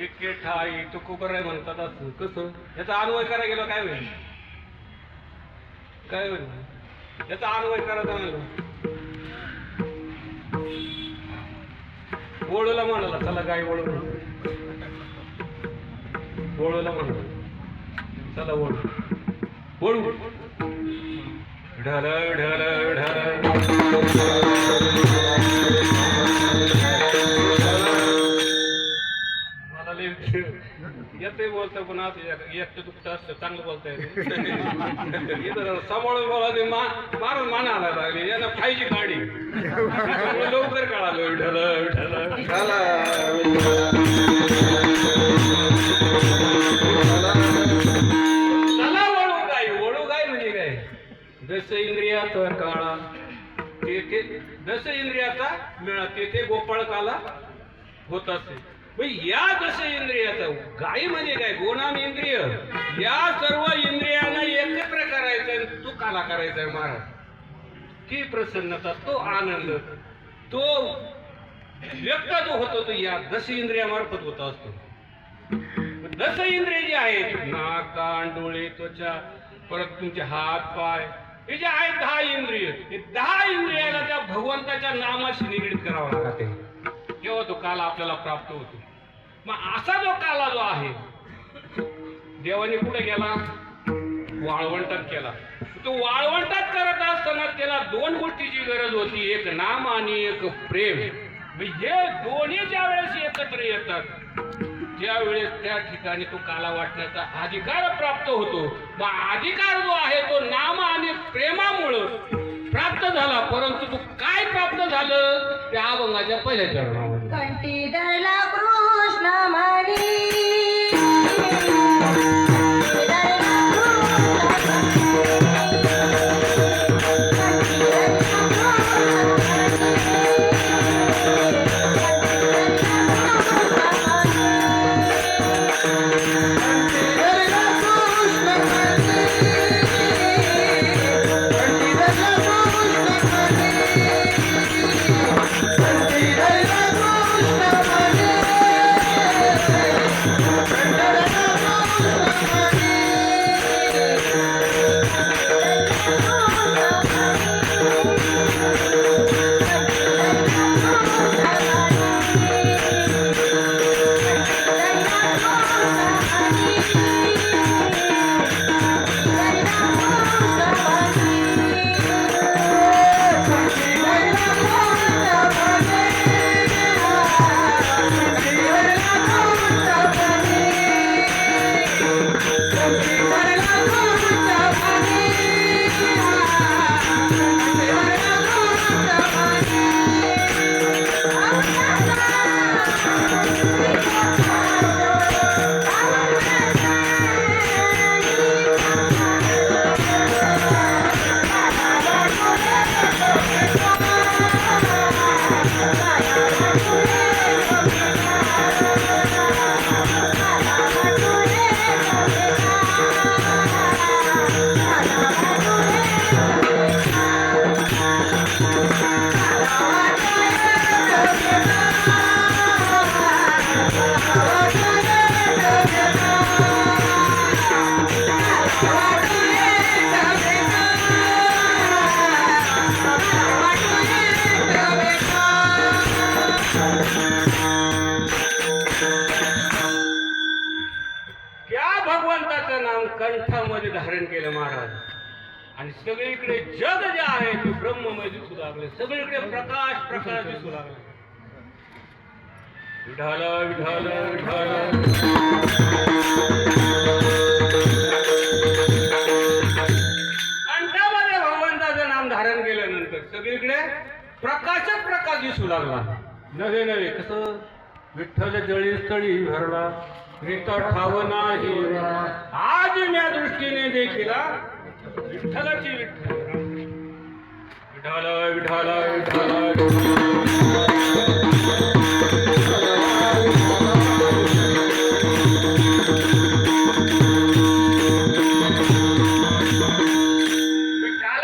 एकेठाई तुकोबाराय म्हणतात असं. कसं याचा अन्वय करायला गेलो काय होईल, काय होईल याचा अन्वय करायचा म्हणलं ओळूला म्हणाला चला गाय ओळू ओळूला म्हणाला चला ओळू ओळू विठाल विठाल विठाल मला लय येते बोलतं पण आता एकटं दुखतं असतं चांगलं बोलता येते सांभाळून बोला ते मारून माना आला लागले यांना पाहिजे गाडी लवकर कळालं विठाल विठाल चला वळू गाय म्हणजे काय दस इंद्रियाचा काळा ते दस इंद्रियाचा मिळा ते गोपाळ काला होत असते या दश इंद्रियाचा गायी म्हणजे काय गोनाम इंद्रिय या सर्व इंद्रियांना एकत्र करायचं तू काला करायचा महाराज ती प्रसन्नता तो आनंद तो व्यक्त जो होतो तो या दश इंद्रियामार्फत होत असतो दश इंद्रिय जे आहेत नाक कान डोळे त्वचा परत तुमचे हात पाय हे जे आहेत 10 इंद्रिय हे 10 इंद्रियाला त्या भगवंताच्या नामाशी निगडीत करावं लागते तेव्हा तो काल आपल्याला प्राप्त होतो मग असा जो काला जो आहे देवाने कुठे गेला वाळवंटात केला तो वाळवंटात करत असताना त्याला 2 गोष्टीची गरज होती एक नाम आणि एक प्रेम हे दोन्ही ज्या वेळेस एकत्र येतात त्यावेळेस त्या ठिकाणी तो काला वाटण्याचा अधिकार प्राप्त होतो मग अधिकार जो आहे तो नाम आणि प्रेमामुळं प्राप्त झाला परंतु तो काय प्राप्त झालं त्या अभंगाच्या पहिल्या चरणामध्ये कंठी धरला कृष्ण म्हणी कंठामध्ये धारण केलं महाराज आणि सगळीकडे जग जे आहे ते ब्रह्ममय दिसू लागले सगळीकडे प्रकाश प्रकाश दिसू लागले विठाल विठाल विठाल कंठामध्ये भगवंताचं नाम धारण केल्यानंतर सगळीकडे प्रकाशच प्रकाश दिसू लागला नवे नवे कसं विठ्ठल जळी स्थळी भरला रीता ठाव नाही आज या दृष्टीने देखील विठ्ठलाची विठ्ठल विठाल विठाल विठ्ठला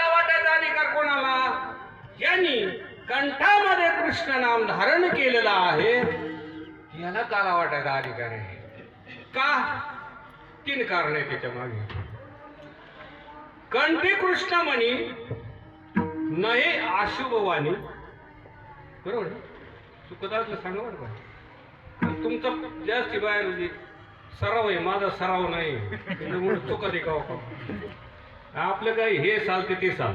वाटायचा अधिकार कोणाला यांनी कंठामध्ये कृष्ण नाम धारण केलेलं आहे याला काला वाटायचा अधिकार आहे का 3 कारण आहे त्याच्या मागे कंठी कृष्ण म्हणी नहे अशुभवाणी बरोबर चुकदारला सांगा बरं का तुमचा जास्ती बाहेर सराव आहे माझा सराव नाही त्याच्यामुळे चुका देखाव का आपलं काय हे चालते ते चाल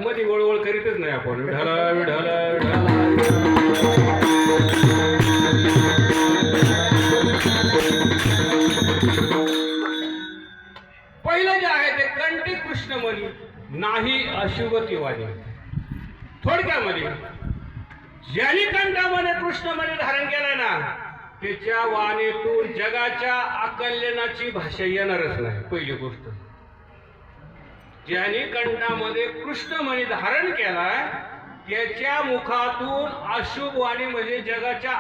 मध्ये वळवळ करीतच नाही आपण विठाला विठाला विठाला. पहिलं जे आहे ते कंठी कृष्णमणी नाही अशुभती वाणी. थोडक्यामध्ये ज्यांनी कंठामध्ये कृष्णमणी धारण केलं ना त्याच्या वाणीतून जगाच्या अकल्याणाची भाषा येणारच नाही. पहिली गोष्ट, ज्यांनी कंठामध्ये कृष्णमणी धारण केलाय त्याच्या मुखातून अशुभ वाणी म्हणजे जगाच्या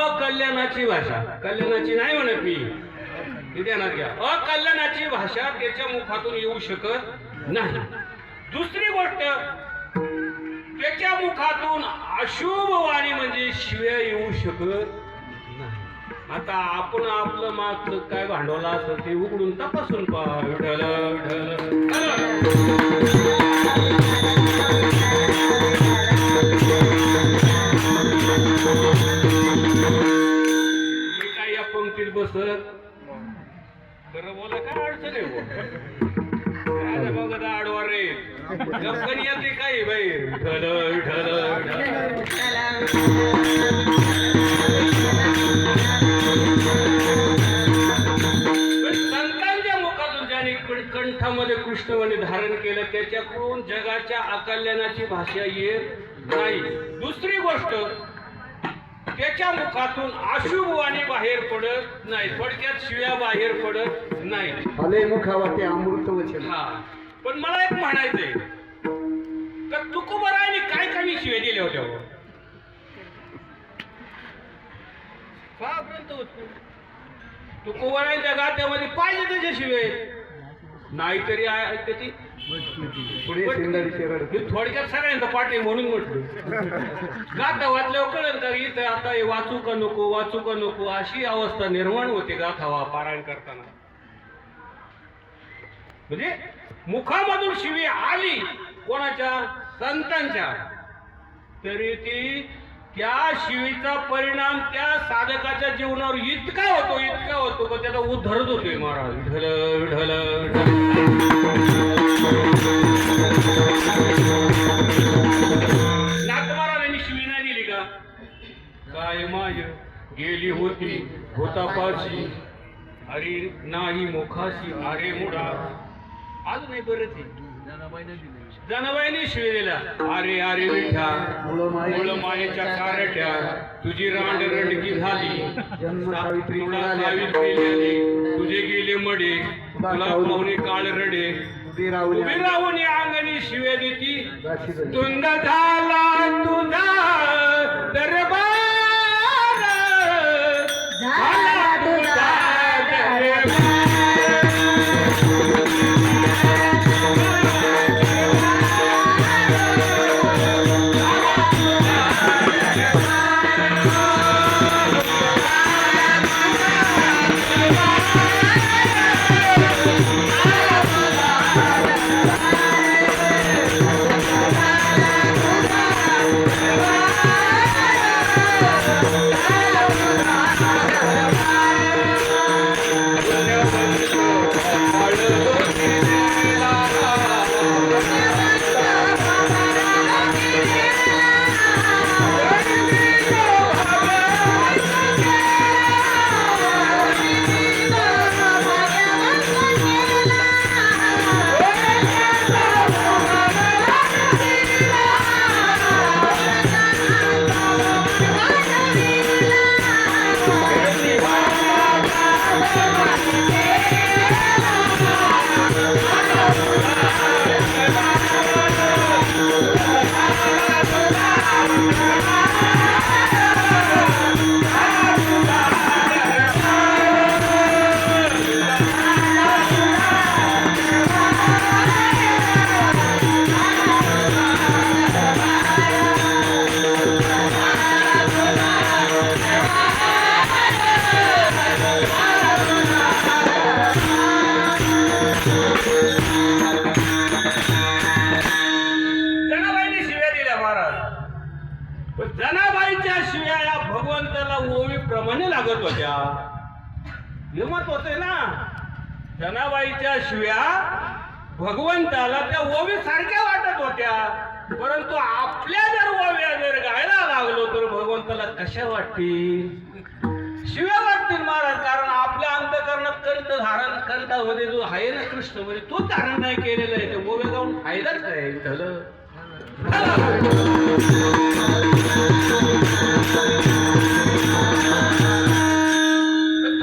अकल्याणाची भाषा, कल्याणाची नाही म्हणत मी, ध्यानात घ्या, अकल्याणाची भाषा त्याच्या मुखातून येऊ शकत नाही. दुसरी गोष्ट, त्याच्या मुखातून अशुभ वाणी म्हणजे शिव्या येऊ शकत नाही. आता आपण आपलं मागचं काय भांडवला असं ते उघडून तपासून पहा. विठ्ठल मी काय या पंक्तीत बसत खरं बोला काय अडचण आहे बोल बघत आडवार रे गप्पन येते काही बाई. विठ्ठल विठ्ठल संतांच्या मुखातून ज्याने कंठामध्ये कृष्णवाणी धारण केलं त्याच्याकडून जगाच्या अकल्याणाची भाषा येत नाही. दुसरी गोष्ट, त्याच्या मुखातून अशुभ वाणी बाहेर पडत नाही. थोडक्यात शिव्या बाहेर पडत नाही. भले मुखावरती अमृत वचन. हा, पण मला एक म्हणायचंय का तुकोबारायने काय कमी शिव्या दिल्या होत्या हो? तुकोबारायच्या गात्यामध्ये पाहिजे त्याच्या शिवे नाहीतरी त्याची थोडक्यात सगळ्यांचा पाठी म्हणून म्हटलं. गाथा वाचल्यावर कळेल का इथं आता हे वाचू का नको वाचू का नको अशी अवस्था निर्माण होते गाथा पारायण करताना. म्हणजे मुखामधून शिवी आली कोणाच्या, संतांच्या, तरी ती त्या शिवीचा परिणाम त्या साधकाच्या जीवनावर इतका होतो का त्याचा उद्धरच होतोय. महाराज विठ्ठल विठ्ठल नाथ महाराजांनी शिवी नाही दिली का? काय माय गेली होती भूतापाशी अरे नाही मुखाशी अरे मुडा. अजूनही बरेच जनाबाईने शिवी दिला. अरे अरे विठ्ठा मुळ मायेच्या कारट्या तुझी रांड रंडकी झाली, तुला सावित्री गेली, तुझे गेले मडे, तुला पाहुणे काळ रडे, उभी राहून अंगणी शिव्या देती. तुंद झाला तुझा दरबार, झाला तुझा दरबार. जनाबाईच्या शिव्या या भगवंताला ओवी प्रमाणे लागत होत्या. हे महत्वाचं आहे ना. जनाबाईच्या शिव्या भगवंताला त्या ओवी सारख्या वाटत होत्या, परंतु आपल्या जर ओव्या जर गायला लागलो तर भगवंताला कशा वाटतील? शिव्या वाटतील महाराज. कारण आपल्या अंतकरणात कंठ धारण, कंठामध्ये जो आहे ना कृष्ण म्हणजे तो धारण नाही केलेला आहे. ते ओव्या गाऊन फायदाच काय झालं?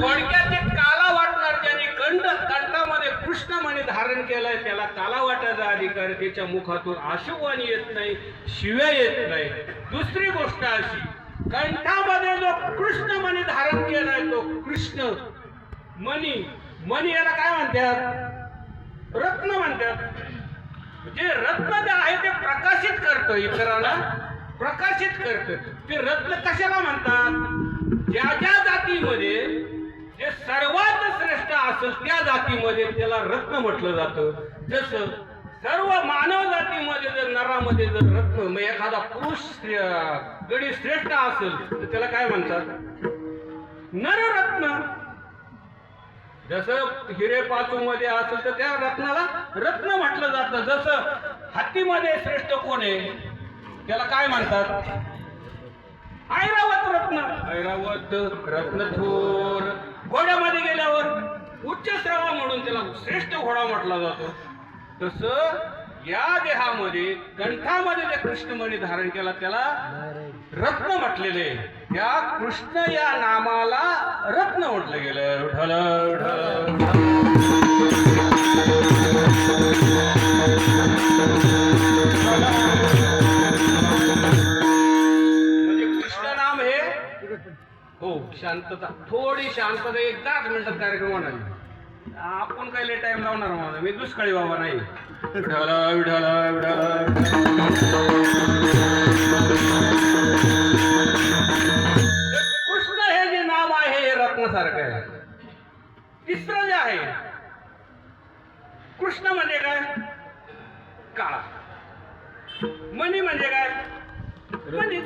थोडक्यात ते काला वाटणार ज्याने कंठामध्ये कृष्णमणी धारण केलाय त्याला काला वाटायचा अधिकार. त्याच्या मुखातून आशुवाणी येत नाही, शिव्या येत नाही. दुसरी गोष्ट अशी, कंठामध्ये जो कृष्णमणी धारण केलाय तो कृष्ण मणी याला काय म्हणतात? रत्न म्हणतात. जे रत्न जे आहे ते प्रकाशित करतं, इतरांना प्रकाशित करतं. ते रत्न कशाला म्हणतात? ज्या ज्या जातीमध्ये जे सर्वात श्रेष्ठ असेल त्या जातीमध्ये त्याला रत्न म्हटलं जातं. जसं सर्व मानव जातीमध्ये जर नरामध्ये जर रत्न मग एखादा पुरुष गडी श्रेष्ठ असेल तर त्याला काय म्हणतात? नररत्न. जसं हिरे पाचू मध्ये असेल तर त्या रत्नाला रत्न म्हटलं जातं. जसं हत्तीमध्ये श्रेष्ठ कोण आहे त्याला काय म्हणतात? ऐरावत रत्न. ऐरावत रत्न थोर. घोड्यामध्ये गेल्यावर उच्च श्रवा म्हणून त्याला श्रेष्ठ घोडा म्हटला जातो. तसं या देहामध्ये कंठामध्ये जे कृष्णमणी धारण केला त्याला रत्न म्हटलेले. त्या कृष्ण या नामाला रत्न म्हटलं गेलं. म्हणजे कृष्ण नाम हे हो शांतता, थोडी शांतता. एक 10 मिनिटात कार्यक्रम होणार. आपण काही लय टाइम लावणार मला. मी दुष्काळी बाबा नाही. विठाला विठाला विठाला. कृष्ण हे जे नाव आहे हे रत्नासारखं आहे. तिसरं जे आहे कृष्ण म्हणजे काय? काळा. मणी म्हणजे काय? मणी.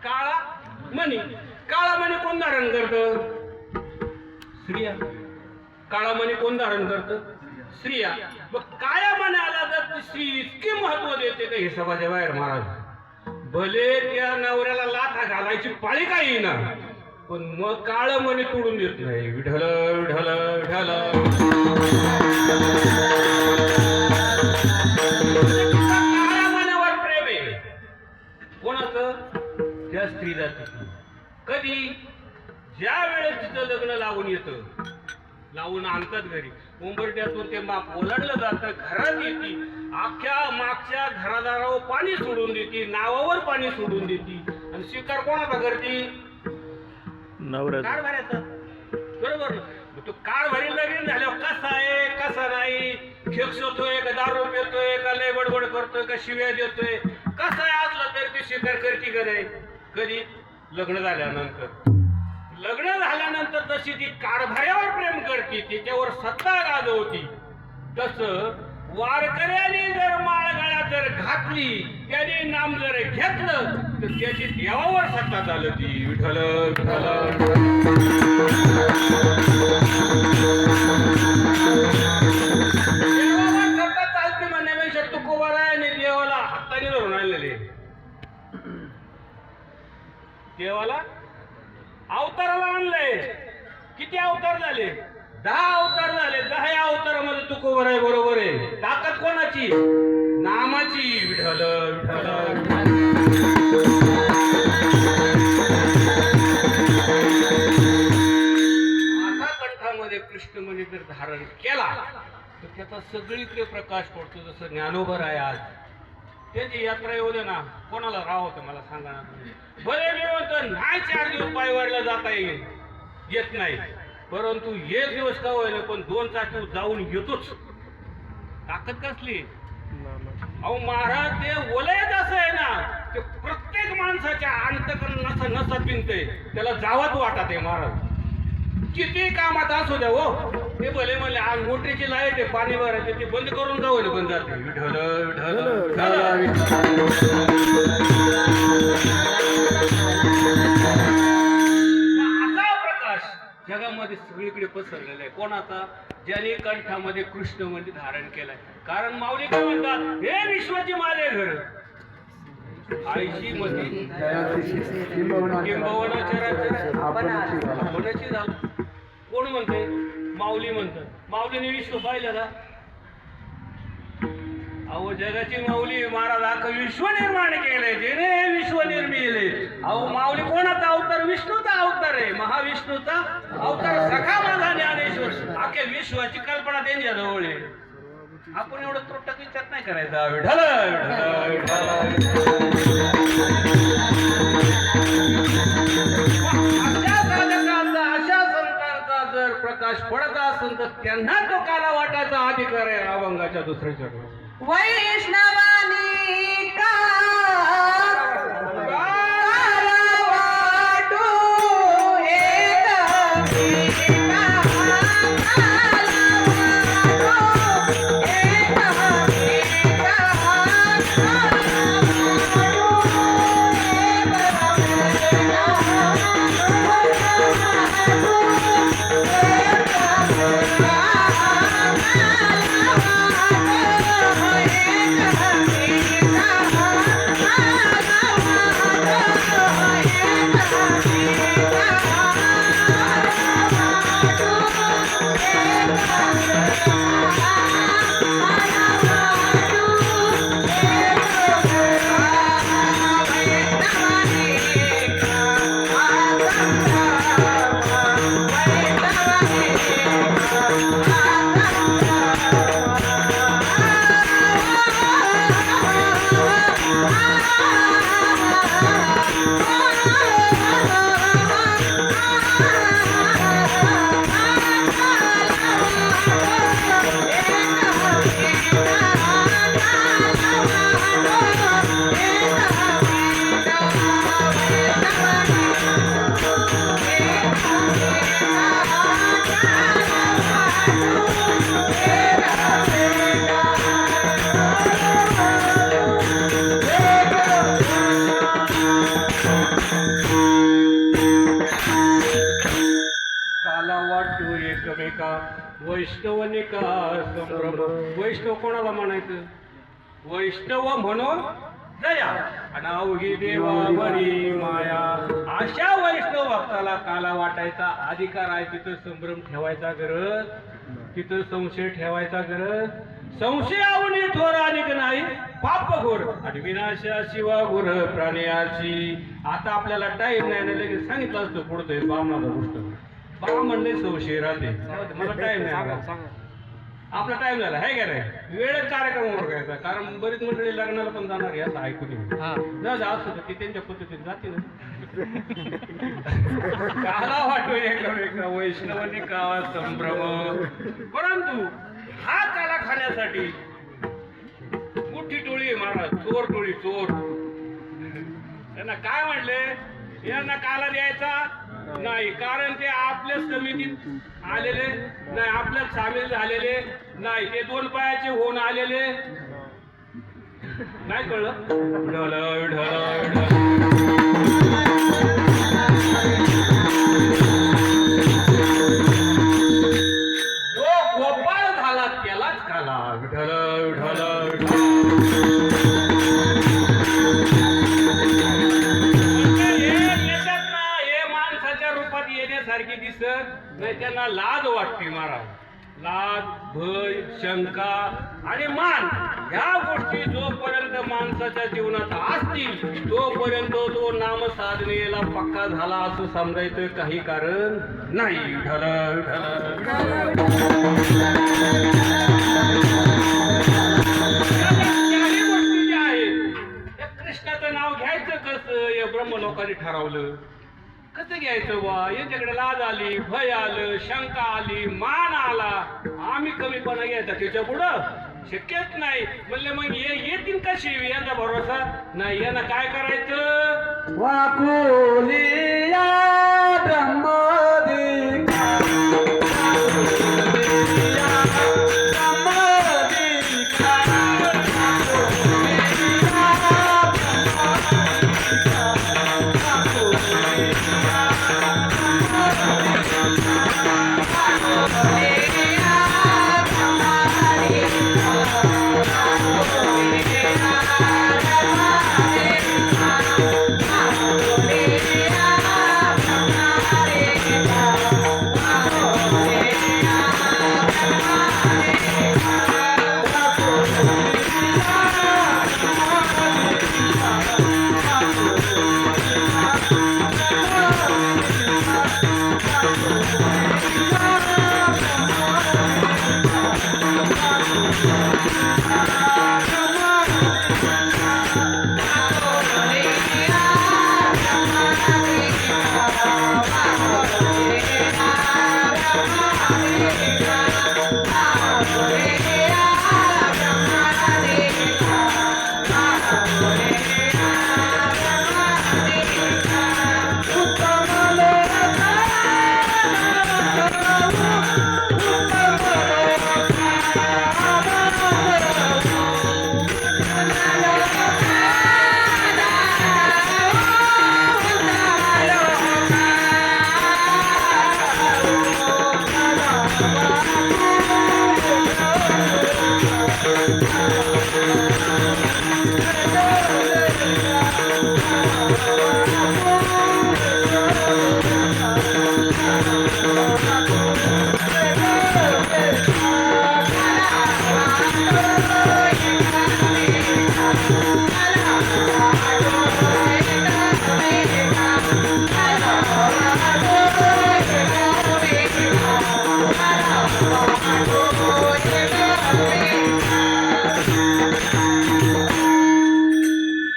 काळा मणी. काळा मणी कोण धारण करत? स्त्रिया. काळा मणी कोण धारण करत? स्त्रिया. मग काळ्या मण्याला जर स्त्री इतकी महत्व देते का हिशोबाच्या बाहेर महाराज. भले त्या नवऱ्याला लाथा घालायची पाळी काय येईना पण मग काळ मणी तोडून देत नाही. विठ्ठल विठ्ठल विठ्ठल. काळ्या मण्यावर प्रेम आहे. कोणाचं? त्या स्त्री जाती. कधी? ज्या वेळेस तिचं लग्न लावून येतं, लावून आणतात घरी, उंबरट्यातून ते माप ओलांडलं जातं, घरात येते, अख्ख्या मागच्या घरादारावर पाणी सोडून देते, नावावर पाणी सोडून देते. आणि स्वीकार कोणाचा करते? नवऱ्याचा. काळ भरायचा. बरोबर. तो काळ भरी लगीन झाल्यावर कसा आहे कसा नाही, खेळ होतोय का दारू पितोय का लय बडबड करतोय का शिव्या देतोय, कसा आहे असला तरी ती स्वीकार करते का नाही? कधी? लग्न झाल्यानंतर. लग्न झाल्यानंतर जशी ती कारभाऱ्यावर प्रेम करते, त्याच्यावर सत्ता गाजवती, तसं वारकऱ्याने जर माळ गळ्यात जर घातली, त्याने नाम जर घेतलं तर त्याची देवावर सत्ता चालती. विठ्ठल विठ्ठल. देवावर सत्ता चालते म्हणण्यापेक्षा तुकोबारायाने देवाला हाताने धरून आणलेले. देवाला अवताराला आणलंय. किती अवतार झाले? 10 अवतार झाले. 10 अवतारामध्ये तुकोबाराय बरोबर आहे. ताकद कोणाची? नामाची. विठ्ठल विठ्ठल. असा कंठामध्ये कृष्णमणी जर धारण केला तर त्याचा सगळीकडे प्रकाश पडतो. जसं ज्ञानोबर आहे आज, त्याची यात्रा येऊ दे ना, कोणाला राव होतं मला सांगा ना. बरे मी म्हणतो नाही 4 दिवस पायवारीला जाता येत नाही, परंतु 1 दिवस का होईना पण 2 चाकी जाऊन येतोच. ताकद कसली? अहो महाराज ते वलयच असं आहे ना, ते प्रत्येक माणसाच्या अंतकरण नसा पिंतय, त्याला जावत वाटत आहे महाराज. किती कामात असू द्या हो, ते भले म्हणले आज मोटरीची लाईट आहे पाणी भरायचे ते बंद करून जाऊ पण जाते. विठ्ठल विठ्ठल. असा प्रकाश जगामध्ये सगळीकडे पसरलेला आहे. कोणाचा? ज्याने कंठामध्ये कृष्ण म्हणजे धारण केलाय. कारण माऊली काय म्हणतात, हे विश्वाची माझे घर आईची मती किंबहुना चराचर आपणची झालं. कोण म्हणते? माऊली म्हणतात. माऊलीने विश्व पाहिलं का? अहो जगाची माऊली महाराज अख्खं विश्व निर्माण केलंय, जेने हे विश्व निर्मिले. अहो माऊली कोणाचा अवतार? विष्णूचा अवतार आहे, महाविष्णूचा अवतार. सखा माझा ज्ञानेश्वर. अख्ख्या विश्वाची कल्पना त्यांच्या जवळ आहे. आपण एवढं त्रुटक विचार नाही करायचा. विठ्ठल विठ्ठल अशा संतांचा जर प्रकाश पडत असेल तर त्यांना तो काला वाटायचा अधिकार आहे. अभंगाच्या दुसऱ्या चरणात वैष्णवानी का वाटू एकमेका वैष्णवनिका संभ्रम. वैष्णव कोणाला म्हणायचं? वैष्णव म्हणून दया आणि अवघी देवावरी माया. अशा वैष्णव भक्ताला काला वाटायचा अधिकार आहे. तिथं संभ्रम ठेवायचा गरज, तिथं संशय ठेवायचा गरज. संशयावनी थोर अधिक नाही पाप घोर आणि विनाशा शिवा गुर प्राण्याची. आता आपल्याला टाईम नाही ना, लगेच सांगितलं असतं पुढतंय बामणाचा गोष्ट. म्हणले संशय राहते. मला टाइम नाही, आपला टाइम झाला आहे का नाही. वेळेत कार्यक्रम करायचा. कारण बरीच मंडळी लग्नाला पण जाणार आहे असं ऐकून जा असं की त्यांच्या पद्धतीने जाते ना. काला वाटू एका वैष्णवानी का संभ्रम. परंतु हा काला खाण्यासाठी मोठी टोळी आहे महाराज, चोर टोळी. चोर त्यांना काय म्हणले, यांना काला द्यायचा नाही. कारण ते आपल्या समितीत आलेले नाही, आपल्यात सामील झालेले नाही. ते दोन पायाचे होऊन आलेले नाही. कळलं? ढळ ढळ ढळ. जो गोपाळ झाला त्यालाच खाला. ढळ ढळ ढळ. सारखी दिसत नाही. त्यांना लाज वाटते महाराज. लाज, भय, शंका आणि मान ह्या गोष्टी जोपर्यंत माणसाच्या जीवनात असतील तोपर्यंत तो नाम साधनेला पक्का झाला असं समजायचं काही कारण नाही. ढल ढल गोष्टी ज्या आहेत त्या कृष्णाचं नाव घ्यायचं कसं या ब्रह्मलोकाने ठरवलं. कसं घ्यायचं बा? याच्याकडे लाज आली, भय आलं, शंका आली, मान आला. आम्ही कमीपणा घ्यायचा त्याच्या पुढं शक्यच नाही. म्हणले मग येतील कशी? यांचा भरोसा नाही. यांना काय करायचं? वाकुलिया ब्रह्मदिका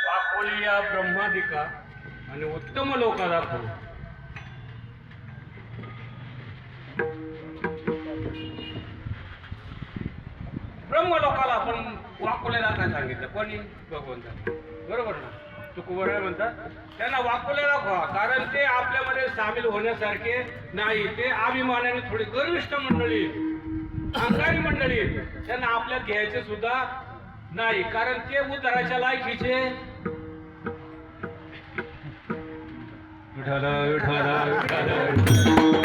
वाकोलिया ब्रह्मादिका आणि उत्तम लोका दाखवू. ब्रह्मलोकाला आपण वाकोल्याला काय सांगितलं? कोणी? भगवंता. बरोबर ना? तुकोबर आहे म्हणतात. त्यांना वाकोल्याला व्हा, कारण ते आपल्यामध्ये सामील होण्यासारखे नाही. ते अभिमानाने थोडी गर्विष्ठ मंडळी, अंगारी मंडळी, त्यांना आपल्यात घ्यायचे सुद्धा नाही, कारण ते उद्धाराच्या लायकीचे. विठाला विठाला विठाला